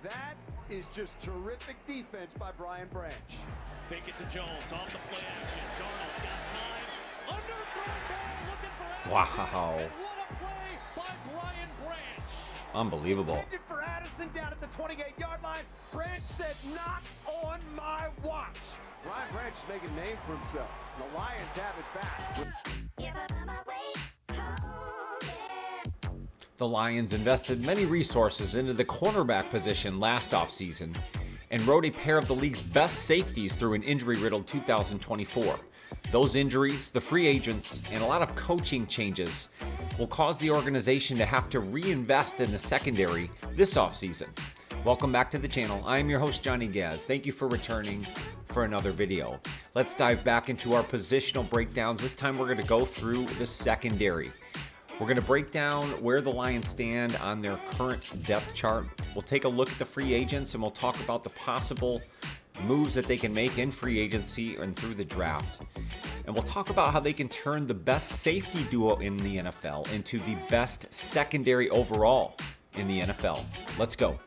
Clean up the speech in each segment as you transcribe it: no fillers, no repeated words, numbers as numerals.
That is just terrific defense by Brian Branch. Fake it to Jones, off the play action. Darnold's got time. Underthrown ball, looking for Addison. Wow. And what a play by Brian Branch. Unbelievable. Intended for Addison down at the 28-yard line. Branch said, not on my watch. Brian Branch is making a name for himself. The Lions have it back. The Lions invested many resources into the cornerback position last offseason and rode a pair of the league's best safeties through an injury-riddled 2024. Those injuries, the free agents, and a lot of coaching changes will cause the organization to have to reinvest in the secondary this offseason. Welcome back to the channel. I am your host, Johnny Gaz. Thank you for returning for another video. Let's dive back into our positional breakdowns. This time we're going to go through the secondary. We're going to break down where the Lions stand on their current depth chart. We'll take a look at the free agents and we'll talk about the possible moves that they can make in free agency and through the draft. And we'll talk about how they can turn the best safety duo in the NFL into the best secondary overall in the NFL. Let's go.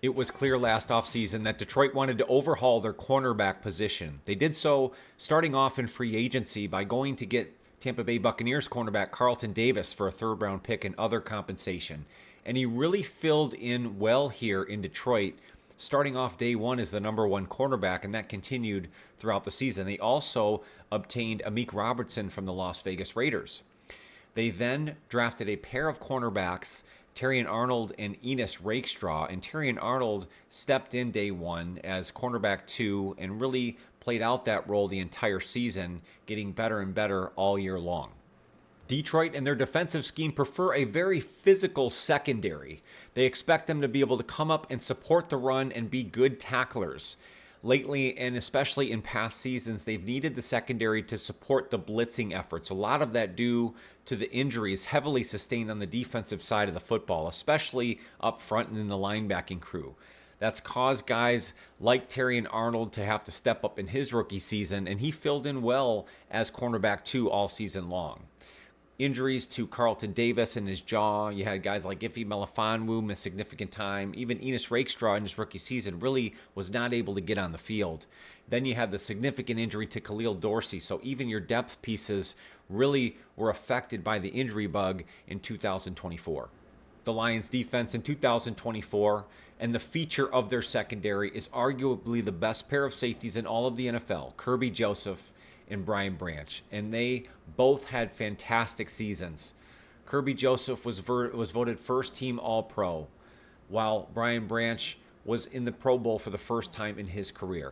It was clear last offseason that Detroit wanted to overhaul their cornerback position. They did so starting off in free agency by going to get Tampa Bay Buccaneers cornerback Carlton Davis for a third-round pick and other compensation. And he really filled in well here in Detroit, starting off day one as the number one cornerback, and that continued throughout the season. They also obtained Amik Robertson from the Las Vegas Raiders. They then drafted a pair of cornerbacks, Terrion Arnold and Enos Rakestraw, and Terrion Arnold stepped in day one as cornerback 2 and really played out that role the entire season, getting better and better all year long. Detroit and their defensive scheme prefer a very physical secondary. They expect them to be able to come up and support the run and be good tacklers. Lately, and especially in past seasons, they've needed the secondary to support the blitzing efforts. A lot of that due to the injuries heavily sustained on the defensive side of the football, especially up front and in the linebacking crew. That's caused guys like Terrion Arnold to have to step up in his rookie season, and he filled in well as cornerback 2 all season long. Injuries to Carlton Davis and his jaw. You had guys like Ife Melifonwu miss significant time. Even Enos Rakestraw in his rookie season really was not able to get on the field. Then you had the significant injury to Khalil Dorsey. So even your depth pieces really were affected by the injury bug in 2024. The Lions defense in 2024 and the feature of their secondary is arguably the best pair of safeties in all of the NFL, Kerby Joseph and Brian Branch, and they both had fantastic seasons. Kerby Joseph was voted first team All-Pro, while Brian Branch was in the Pro Bowl for the first time in his career.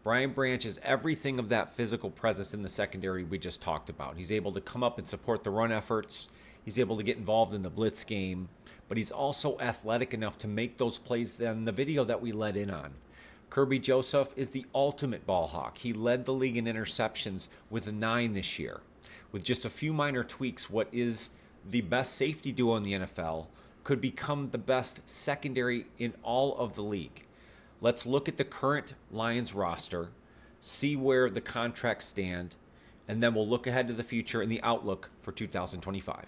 Brian Branch is everything of that physical presence in the secondary we just talked about. He's able to come up and support the run efforts. He's able to get involved in the blitz game, but he's also athletic enough to make those plays in the video that we let in on. Kerby Joseph is the ultimate ball hawk. He led the league in interceptions with 9 this year. With just a few minor tweaks, what is the best safety duo in the NFL could become the best secondary in all of the league. Let's look at the current Lions roster, see where the contracts stand, and then we'll look ahead to the future and the outlook for 2025.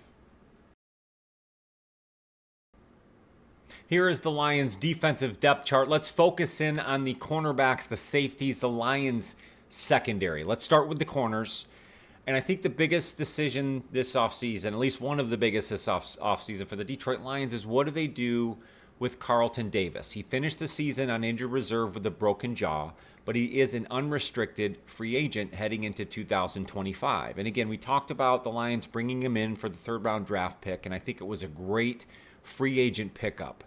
Here is the Lions' defensive depth chart. Let's focus in on the cornerbacks, the safeties, the Lions' secondary. Let's start with the corners. And I think the biggest decision this offseason, at least one of the biggest this offseason for the Detroit Lions, is what do they do with Carlton Davis? He finished the season on injured reserve with a broken jaw, but he is an unrestricted free agent heading into 2025. And again, we talked about the Lions bringing him in for the third-round draft pick, and I think it was a great free agent pickup.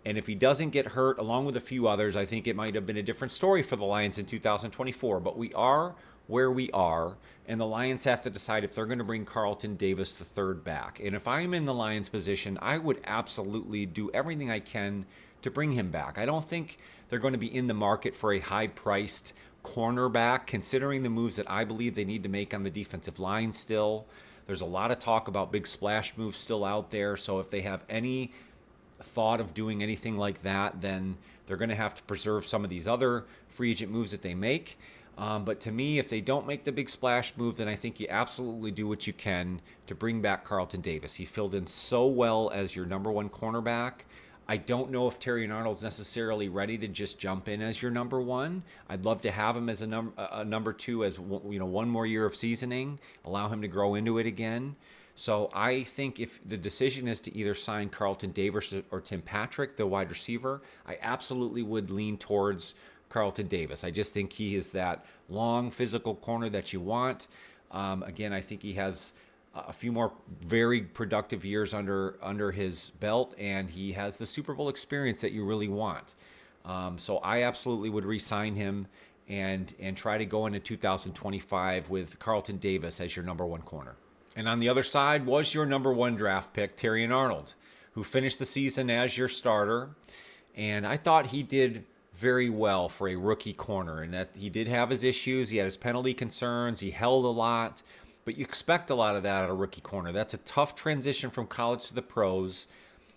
And if he doesn't get hurt, along with a few others, I think it might have been a different story for the Lions in 2024. But we are where we are, and the Lions have to decide if they're going to bring Carlton Davis the third back. And if I'm in the Lions position, I would absolutely do everything I can to bring him back. I don't think they're going to be in the market for a high-priced cornerback, considering the moves that I believe they need to make on the defensive line still. There's a lot of talk about big splash moves still out there, so if they have any thought of doing anything like that, then they're going to have to preserve some of these other free agent moves that they make. But to me, if they don't make the big splash move, then I think you absolutely do what you can to bring back Carlton Davis. He filled in so well as your number one cornerback. I don't know if Terry Arnold's necessarily ready to just jump in as your number one. I'd love to have him as a number two, as one more year of seasoning, allow him to grow into it again. So I think if the decision is to either sign Carlton Davis or Tim Patrick, the wide receiver, I absolutely would lean towards Carlton Davis. I just think he is that long physical corner that you want. Again, I think he has a few more very productive years under his belt, and he has the Super Bowl experience that you really want. So I absolutely would re-sign him and try to go into 2025 with Carlton Davis as your number one corner. And on the other side was your number one draft pick, Terry Arnold, who finished the season as your starter. And I thought he did very well for a rookie corner, and that he did have his issues. He had his penalty concerns. He held a lot, but you expect a lot of that out of a rookie corner. That's a tough transition from college to the pros.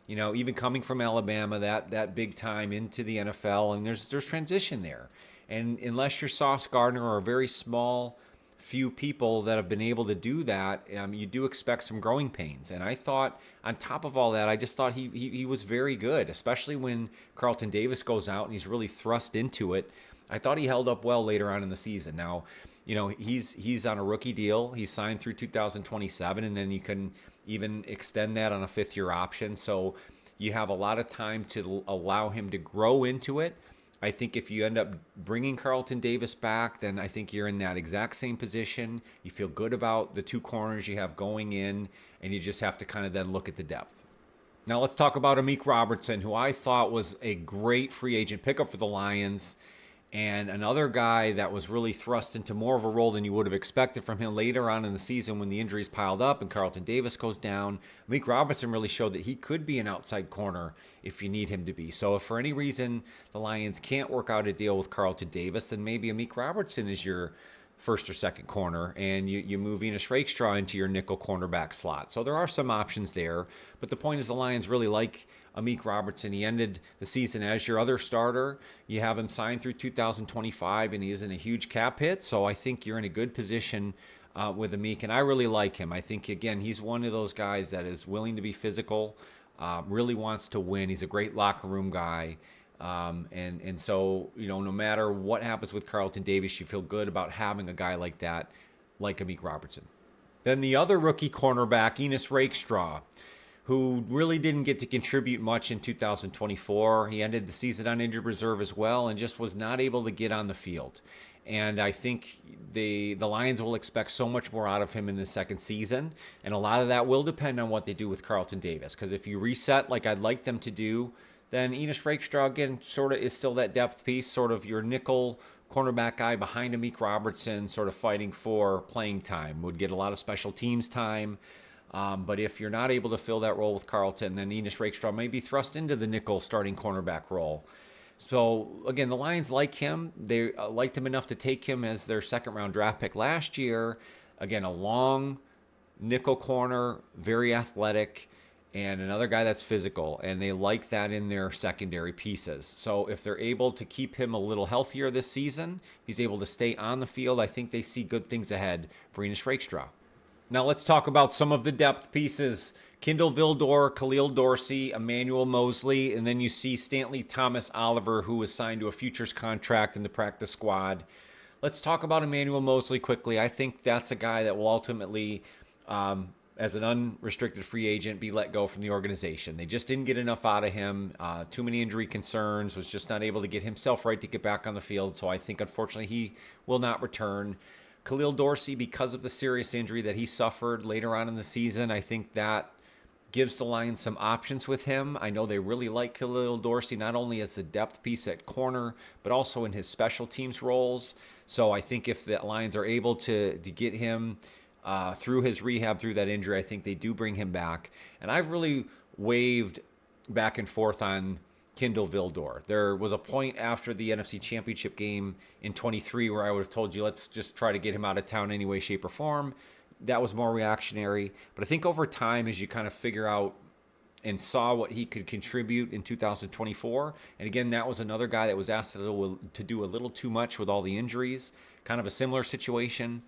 Even coming from Alabama, that big time into the NFL, and there's transition there. And unless you're Sauce Gardner or a very small few people that have been able to do that, you do expect some growing pains. And I thought, on top of all that, I just thought he was very good, especially when Carlton Davis goes out and he's really thrust into it. I thought he held up well later on in the season. Now, he's on a rookie deal. He's signed through 2027, and then you can even extend that on a fifth-year option. So you have a lot of time to allow him to grow into it. I think if you end up bringing Carlton Davis back, then I think you're in that exact same position. You feel good about the two corners you have going in, and you just have to kind of then look at the depth. Now let's talk about Amik Robertson, who I thought was a great free agent pickup for the Lions, and another guy that was really thrust into more of a role than you would have expected from him later on in the season when the injuries piled up and Carlton Davis goes down. Amik Robertson really showed that he could be an outside corner if you need him to be. So if for any reason the Lions can't work out a deal with Carlton Davis, then maybe Amik Robertson is your first or second corner, and you move Enos Rakestraw into your nickel cornerback slot. So there are some options there, but the point is the Lions really like Amik Robertson. He ended the season as your other starter. You have him signed through 2025, and he isn't a huge cap hit, so I think you're in a good position with Amik, and I really like him. I think, again, he's one of those guys that is willing to be physical, really wants to win. He's a great locker room guy. And so, no matter what happens with Carlton Davis, you feel good about having a guy like that, like Amik Robertson. Then the other rookie cornerback, Enos Rakestraw, who really didn't get to contribute much in 2024. He ended the season on injured reserve as well and just was not able to get on the field. And I think the Lions will expect so much more out of him in the second season. And a lot of that will depend on what they do with Carlton Davis. Because if you reset like I'd like them to do, then Enos Rakestraw, again, sort of is still that depth piece, sort of your nickel cornerback guy behind Amik Robertson, sort of fighting for playing time, would get a lot of special teams time. But if you're not able to fill that role with Carlton, then Enos Rakestraw may be thrust into the nickel starting cornerback role. So, again, the Lions like him. They liked him enough to take him as their second-round draft pick last year. Again, a long nickel corner, very athletic, and another guy that's physical, and they like that in their secondary pieces. So if they're able to keep him a little healthier this season, if he's able to stay on the field, I think they see good things ahead for Enos Rakestraw. Now let's talk about some of the depth pieces. Kindle Vildor, Khalil Dorsey, Emmanuel Mosley, and then you see Stanley Thomas Oliver, who was signed to a futures contract in the practice squad. Let's talk about Emmanuel Mosley quickly. I think that's a guy that will ultimately, as an unrestricted free agent, be let go from the organization. They just didn't get enough out of him. Too many injury concerns, was just not able to get himself right to get back on the field. So I think, unfortunately, he will not return. Khalil Dorsey, because of the serious injury that he suffered later on in the season, I think that gives the Lions some options with him. I know they really like Khalil Dorsey, not only as the depth piece at corner, but also in his special teams roles. So I think if the Lions are able to get him through his rehab, through that injury, I think they do bring him back. And I've really waved back and forth on Kindle Vildor. There was a point after the NFC Championship game in 23 where I would have told you, let's just try to get him out of town any way, shape, or form. That was more reactionary. But I think over time, as you kind of figure out and saw what he could contribute in 2024. And again, that was another guy that was asked to do a little too much with all the injuries. Kind of a similar situation.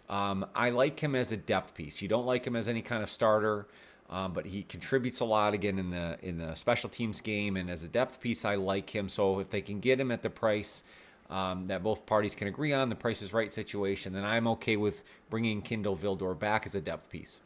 I like him as a depth piece. You don't like him as any kind of starter, but he contributes a lot again in the special teams game, and as a depth piece, I like him. So if they can get him at the price that both parties can agree on, the Price is Right situation, then I'm okay with bringing Kindle Vildor back as a depth piece.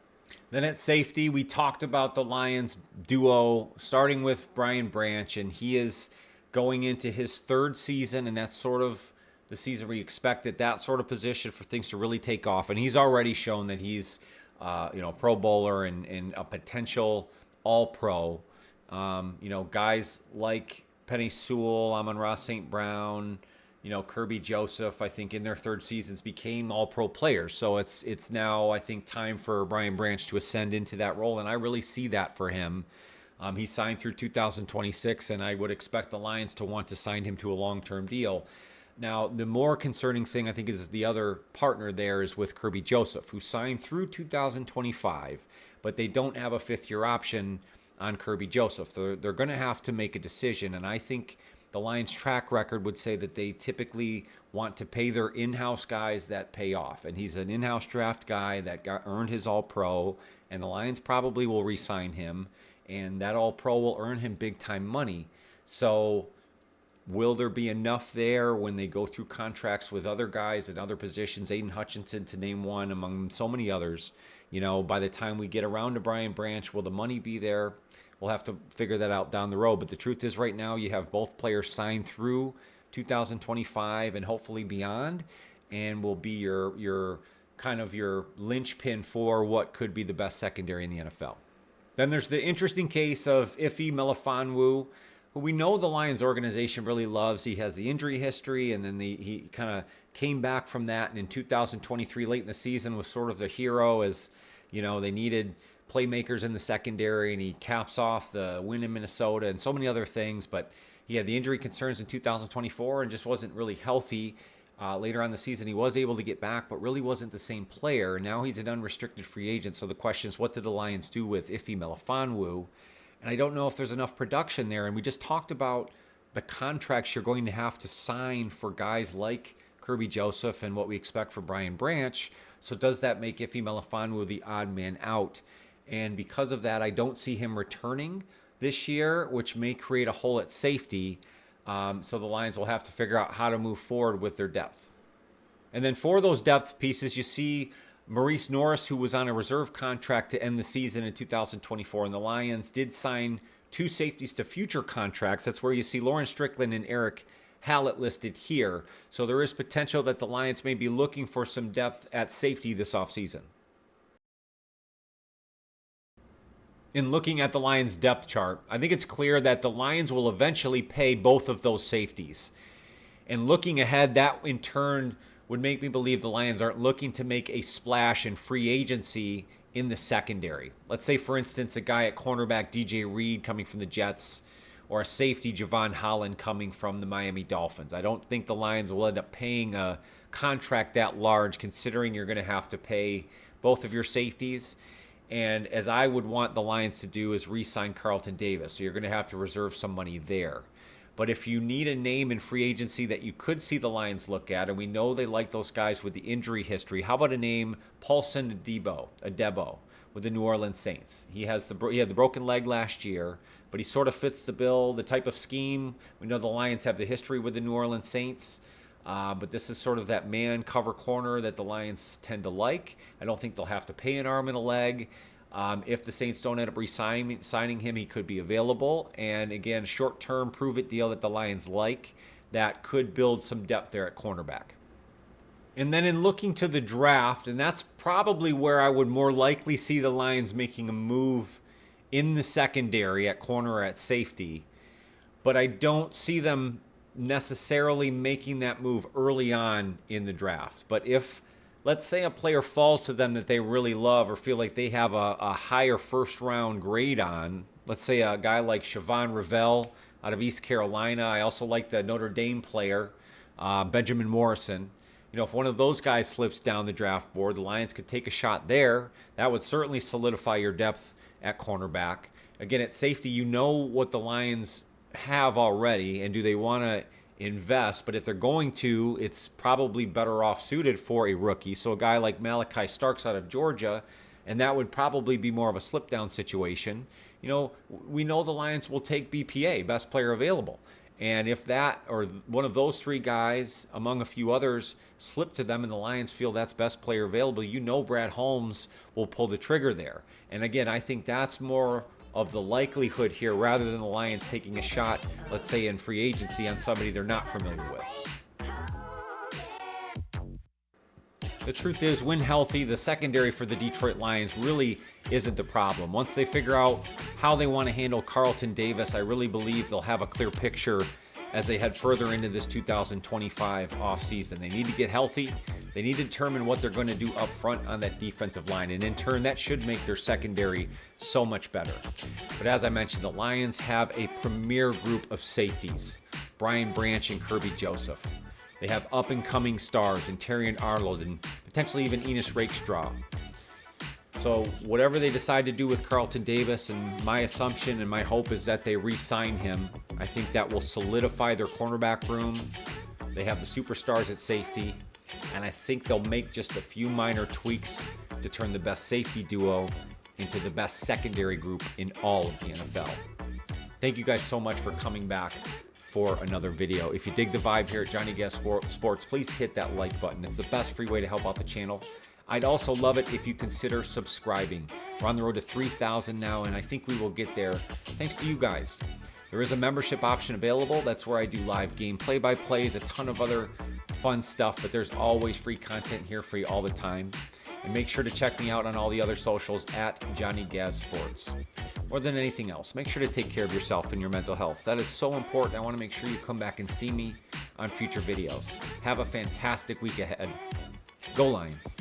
Then at safety, we talked about the Lions duo, starting with Brian Branch, and he is going into his third season, and that's sort of the season where you expect that sort of position for things to really take off. And he's already shown that he's Pro Bowler and a potential All-Pro. Guys like Penei Sewell, Amon-Ra St. Brown, Kerby Joseph, I think in their third seasons became All-Pro players. So it's now, I think, time for Brian Branch to ascend into that role, and I really see that for him. He signed through 2026, and I would expect the Lions to want to sign him to a long-term deal. Now, the more concerning thing, I think, is the other partner there is with Kerby Joseph, who signed through 2025, but they don't have a fifth-year option on Kerby Joseph. They're going to have to make a decision, and I think the Lions' track record would say that they typically want to pay their in-house guys that pay off, and he's an in-house draft guy that earned his All-Pro, and the Lions probably will re-sign him, and that All-Pro will earn him big-time money. So will there be enough there when they go through contracts with other guys at other positions, Aiden Hutchinson to name one among so many others? By the time we get around to Brian Branch, will the money be there? We'll have to figure that out down the road. But the truth is right now you have both players signed through 2025 and hopefully beyond, and will be your kind of your linchpin for what could be the best secondary in the NFL. Then there's the interesting case of Ife Melifonwu, who we know the Lions organization really loves. He has the injury history, and then he kind of came back from that, and in 2023, late in the season, was sort of the hero as, they needed playmakers in the secondary, and he caps off the win in Minnesota and so many other things. But he had the injury concerns in 2024 and just wasn't really healthy. Later on in the season, he was able to get back, but really wasn't the same player. Now he's an unrestricted free agent. So the question is, what did the Lions do with Ife Melifonwu? And I don't know if there's enough production there. And we just talked about the contracts you're going to have to sign for guys like Kerby Joseph and what we expect for Brian Branch. So does that make Ife Melifonwu the odd man out? And because of that, I don't see him returning this year, which may create a hole at safety. So the Lions will have to figure out how to move forward with their depth. And then for those depth pieces, you see Maurice Norris, who was on a reserve contract to end the season in 2024, and the Lions did sign two safeties to future contracts. That's where you see Lauren Strickland and Eric Hallett listed here. So there is potential that the Lions may be looking for some depth at safety this offseason. In looking at the Lions depth chart, I think it's clear that the Lions will eventually pay both of those safeties. And looking ahead, that in turn would make me believe the Lions aren't looking to make a splash in free agency in the secondary. Let's say, for instance, a guy at cornerback, DJ Reed, coming from the Jets, or a safety, Javon Holland, coming from the Miami Dolphins. I don't think the Lions will end up paying a contract that large, considering you're going to have to pay both of your safeties. And as I would want the Lions to do is re-sign Carlton Davis. So you're going to have to reserve some money there. But if you need a name in free agency that you could see the Lions look at, and we know they like those guys with the injury history, how about a name, Paulson Adebo with the New Orleans Saints? He had the broken leg last year, but he sort of fits the bill, the type of scheme. We know the Lions have the history with the New Orleans Saints. But this is sort of that man cover corner that the Lions tend to like. I don't think they'll have to pay an arm and a leg. If the Saints don't end up signing him, he could be available. And again, short-term prove-it deal that the Lions like that could build some depth there at cornerback. And then in looking to the draft, and that's probably where I would more likely see the Lions making a move in the secondary at corner or at safety. But I don't see them necessarily making that move early on in the draft. But if, let's say, a player falls to them that they really love or feel like they have a higher first round grade on, let's say a guy like Siobhan Revelle out of East Carolina. I also like the Notre Dame player, Benjamin Morrison. If one of those guys slips down the draft board, the Lions could take a shot there. That would certainly solidify your depth at cornerback. Again, at safety, you know what the Lions have already, and do they want to invest? But if they're going to, it's probably better off suited for a rookie. So a guy like Malachi Starks out of Georgia, and that would probably be more of a slip down situation. You know, we know the Lions will take BPA, best player available. And if that or one of those three guys, among a few others, slip to them and the Lions feel that's best player available, you know Brad Holmes will pull the trigger there. And again, I think that's more of the likelihood here rather than the Lions taking a shot, let's say in free agency, on somebody they're not familiar with. The truth is, when healthy, the secondary for the Detroit Lions really isn't the problem. Once they figure out how they want to handle Carlton Davis, I really believe they'll have a clear picture as they head further into this 2025 offseason. They need to get healthy. They need to determine what they're going to do up front on that defensive line. And in turn, that should make their secondary so much better. But as I mentioned, the Lions have a premier group of safeties, Brian Branch and Kerby Joseph. They have up-and-coming stars in Terrion Arnold and potentially even Enos Rakestraw. So whatever they decide to do with Carlton Davis, and my assumption and my hope is that they re-sign him, I think that will solidify their cornerback room. They have the superstars at safety, and I think they'll make just a few minor tweaks to turn the best safety duo into the best secondary group in all of the NFL. Thank you guys so much for coming back for another video. If you dig the vibe here at Johnny Guess Sports, please hit that like button. It's the best free way to help out the channel. I'd also love it if you consider subscribing. We're on the road to 3,000 now, and I think we will get there thanks to you guys. There is a membership option available. That's where I do live game play-by-plays, a ton of other fun stuff, but there's always free content here for you all the time. And make sure to check me out on all the other socials at Johnny Gaz Sports. More than anything else, make sure to take care of yourself and your mental health. That is so important. I want to make sure you come back and see me on future videos. Have a fantastic week ahead. Go Lions.